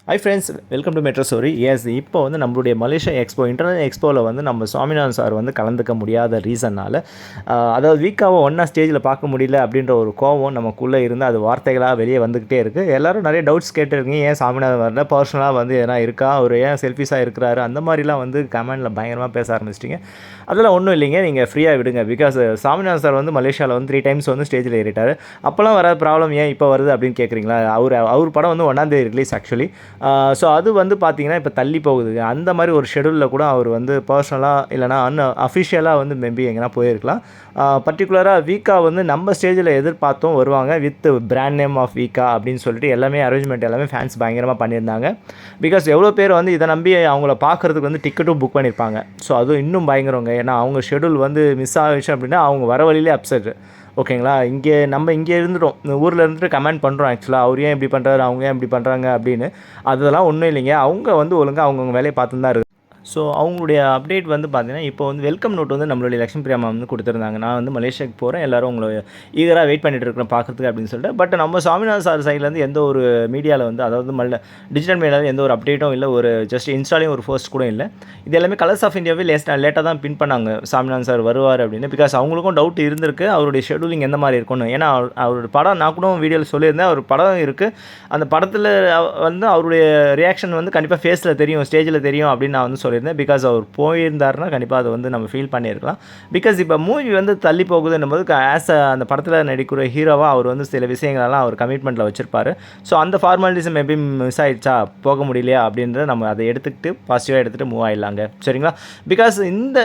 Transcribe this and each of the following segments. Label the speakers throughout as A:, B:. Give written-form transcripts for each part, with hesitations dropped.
A: Hi friends, welcome to Metro Story. Yes, இப்போ வந்து நம்மளுடைய மலேசியா எக்ஸ்போ இன்டர்நேஷனல் எக்ஸ்போவில் வந்து நம்ம சுவாமிநாதன் சார் வந்து கலந்துக்க முடியாத ரீசன்னால், அதாவது வீக்காவை ஒன்றா ஸ்டேஜில் பார்க்க முடியல அப்படின்ற ஒரு கோவம் நமக்குள்ளே இருந்து அது வார்த்தைகளாக வெளியே வந்துக்கிட்டே இருக்குது. எல்லோரும் நிறைய டவுட்ஸ் கேட்டுருக்கீங்க. ஏன் சாமிநாதன் வரல, பர்சனலாக வந்து எதனா இருக்கா, அவர் ஏன் செல்ஃபிஸாக இருக்கிறாரு, அந்த மாதிரிலாம் வந்து கமெண்டில் பயங்கரமாக பேச ஆரம்பிச்சிட்டிங்க. அதெல்லாம் ஒன்றும் இல்லைங்க, நீங்கள் ஃப்ரீயாக விடுங்க. பிகாஸ் சாமிநாதன் சார் வந்து மலேசியாவில் வந்து 3 times வந்து ஸ்டேஜில் ஏறிட்டார். அப்போல்லாம் வர ப்ராப்ளம் ஏன் இப்போ வருது அப்படின்னு கேட்குறீங்களா? அவர் படம் வந்து 1ஆம் தேதி ரிலீஸ் ஆக்சுவலி. ஸோ அது வந்து பார்த்திங்கன்னா இப்போ தள்ளி போகுதுங்க. அந்த மாதிரி ஒரு ஷெடியூலில் கூட அவர் வந்து பர்சனலாக இல்லைனா அஃபிஷியலாக வந்து மேபி எங்கன்னா போயிருக்கலாம். பர்டிகுலராக வீக்கா வந்து நம்ம ஸ்டேஜில் எதிர்பார்த்தோம் வருவாங்க வித் பிராண்ட் நேம் ஆஃப் வீக்கா அப்படின்னு சொல்லிட்டு எல்லாமே அரேஞ்ச்மெண்ட் எல்லாமே ஃபேன்ஸ் பயங்கரமாக பண்ணியிருந்தாங்க. பிகாஸ் எவ்வளோ பேர் வந்து இதை நம்பி அவங்கள பார்க்குறதுக்கு வந்து டிக்கெட்டும் புக் பண்ணியிருப்பாங்க. ஸோ அதுவும் இன்னும் பயங்கரங்க. ஏன்னா அவங்க ஷெடியூல் வந்து மிஸ் ஆகிடுச்சு அப்படின்னா அவங்க வர வழியிலே அப்செட். ஓகேங்களா, நம்ம இங்கே இருந்துட்டோம், இந்த ஊரில் இருந்துட்டு கமெண்ட் பண்ணுறோம். ஆக்சுவலாக அவர் ஏன் இப்படி பண்ணுறாரு, அவங்க ஏன் இப்படி பண்ணுறாங்க அப்படின்னு. அதெல்லாம் ஒன்றும் இல்லைங்க. அவங்க வந்து ஒழுங்காக அவங்கவுங்க வேலையை பார்த்துன்னு தான் இருக்குது. ஸோ அவங்களுடைய அப்டேட் வந்து பார்த்தீங்கன்னா, இப்போ வந்து வெல்கம் நோட் வந்து நம்மளுடைய லக்ஷ்மி பிரியா மேம் வந்து கொடுத்துருந்தாங்க. நான் வந்து மலேசியாவுக்கு போகிறேன், எல்லோரும் உங்களை ஈகராக வெயிட் பண்ணிட்டு இருக்கிறேன் பார்க்குறதுக்கு அப்படின்னு சொல்லிட்டு. பட் நம்ம சாமிநாதன் சார் சைட்லேருந்து எந்த ஒரு மீடியாவில் வந்து, அதாவது டிஜிட்டல் மீடியாவில் எந்த ஒரு அப்டேட்டும் இல்லை, ஒரு ஜஸ்ட் இன்ஸ்டாலையும் ஒரு போஸ்ட் கூட இல்லை. இது எல்லாமே கலர்ஸ் ஆஃப் இந்தியாவே லேட்டாக தான் பின் பண்ணாங்க சாமிநாதன் சார் வருவார் அப்படின்னு. பிகாஸ் அவங்களுக்கும் டவுட் இருந்திருக்கு அவருடைய ஷெடியூலிங் எந்த மாதிரி இருக்கும்னு. ஏன்னா அவருடைய படம் நான் கூட வீடியோவில் சொல்லியிருந்தேன், அவர் படம் இருக்குது, அந்த படத்தில் வந்து அவருடைய ரியாக்ஷன் வந்து கண்டிப்பாக ஃபேஸில் தெரியும், ஸ்டேஜில் தெரியும் அப்படின்னு நான் வந்து சொல்லியிருந்தேன். பிகாஸ் அவர் போயிருந்தாருன்னா கண்டிப்பாக அதை வந்து நம்ம ஃபீல் பண்ணியிருக்கலாம். பிகாஸ் இப்போ மூவி வந்து தள்ளி போகுதுன்னும் போது அந்த படத்தில் நடிக்கிற ஹீரோவாக அவர் வந்து சில விஷயங்களெல்லாம் அவர் கமிட்மெண்ட்டில் வச்சுருப்பார். ஸோ அந்த ஃபார்மாலிட்டிஸ் மேபி மிஸ் ஆகிடுச்சா, போக முடியலையா அப்படின்றத நம்ம அதை எடுத்துக்கிட்டு பாசிட்டிவாக எடுத்துகிட்டு மூவ் ஆகிடலாங்க. சரிங்களா? பிகாஸ் இந்த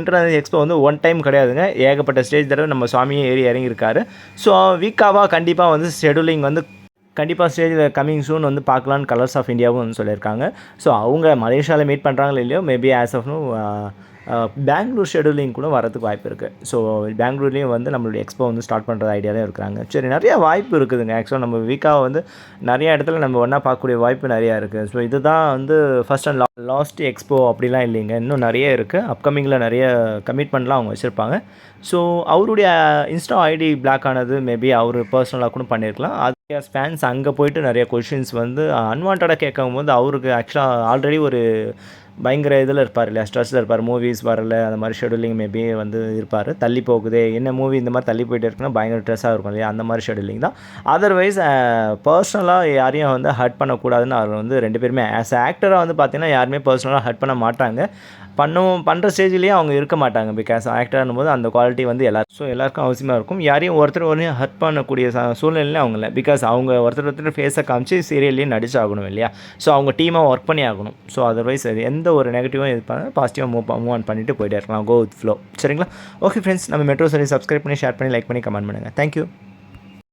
A: இன்டர்நேஷனல் எக்ஸ்போ வந்து ஒன் டைம் கிடையாதுங்க, ஏகப்பட்ட ஸ்டேஜ் தடவை நம்ம சுவாமியை இறங்கியிருக்காரு. ஸோ வீக்காவாக கண்டிப்பாக வந்து ஷெடியூலிங் வந்து கண்டிப்பாக ஸ்டேஜில் கம்மிங் சூன் வந்து பார்க்கலான்னு கலர்ஸ் ஆஃப் இந்தியாவும் வந்து சொல்லியிருக்காங்க. ஸோ அவங்க மலேசியாவில் மீட் பண்ணுறாங்களோ இல்லையோ, maybe as of now Bangalore scheduling கூட வரதுக்கு வாய்ப்பு இருக்குது. ஸோ பெங்களூர்லேயும் வந்து நம்மளுடைய எக்ஸ்போ வந்து ஸ்டார்ட் பண்ணுற ஐடியாவில் இருக்கிறாங்க. சரி, நிறையா வாய்ப்பு இருக்குதுங்க. ஆக்சுவலாக நம்ம வீக்காக வந்து நிறைய இடத்துல நம்ம ஒன்றா பார்க்கக்கூடிய வாய்ப்பு நிறையா இருக்குது. ஸோ இதுதான் வந்து ஃபஸ்ட் அண்ட் லாஸ்ட் எக்ஸ்போ அப்படிலாம் இல்லைங்க, இன்னும் நிறைய இருக்குது. அப்கமிங்கில் நிறைய கமிட்மெண்ட்லாம் அவங்க வச்சுருப்பாங்க. ஸோ அவருடைய இன்ஸ்டா ஐடி பிளாக் ஆனது மேபி அவர் பர்சனலாக கூட பண்ணியிருக்கலாம். அது ஃபேன்ஸ் அங்கே போயிட்டு நிறைய கொஷின்ஸ் வந்து அன்வான்டாக கேட்கும் போது அவருக்கு ஆக்சுவலாக ஆல்ரெடி ஒரு பயங்கர இதில் இருப்பார் இல்லையா, ஸ்ட்ரெஸ்ஸில் இருப்பார். மூவிஸ் வரல, அந்த மாதிரி ஷெடியூலிங் மேபி வந்து இருப்பார். தள்ளி போகுது, என்ன மூவி இந்த மாதிரி தள்ளி போயிட்டு இருக்குன்னா பயங்கர ஸ்ட்ரெஸ்ஸாக இருக்கும் இல்லையா, அந்த மாதிரி ஷெடியூலிங் தான். அதர்வைஸ் பர்சனலாக யாரையும் வந்து ஹர்ட் பண்ணக்கூடாதுன்னு அவர் வந்து 2 பேருமே ஆஸ் ஆக்டராக வந்து பார்த்திங்கன்னா யாருமே பர்சனலாக ஹர்ட் பண்ண மாட்டாங்க. பண்ணுற ஸ்டேஜ்லேயே அவங்க இருக்க மாட்டாங்க. பிகாஸ் ஆக்டர்னும் போது அந்த குவாலிட்டி வந்து எல்லாருக்கும் அவசியமாக இருக்கும். யாரையும் ஒருத்தர் ஹர்ட் பண்ணக்கூடிய சூழ்நிலையிலே அவங்க இல்லை. பிகாஸ் அவங்க ஒருத்தர் ஃபேஸை காமிச்சு சீரியல்லையும் நடிச்சாகணும் இல்லையா. ஸோ அவங்க டீமாக ஒர்க் பண்ணி ஆகணும். ஸோ அதர்வைஸ் அது எந்த ஒரு நெகட்டிவும் இருப்பாங்க, பாசிட்டிவாக மூவ் ஆன் பண்ணிட்டு போயிட்டே இருக்கலாம். Go with flow. சரிங்களா? ஓகே ஃப்ரெண்ட்ஸ், நம்ம மெட்ரோ ஸ்டோரி சப்ஸ்கிரைப் பண்ணி, ஷேர் பண்ணி, லைக் பண்ணி, கமெண்ட் பண்ணுங்கள். தேங்க்யூ.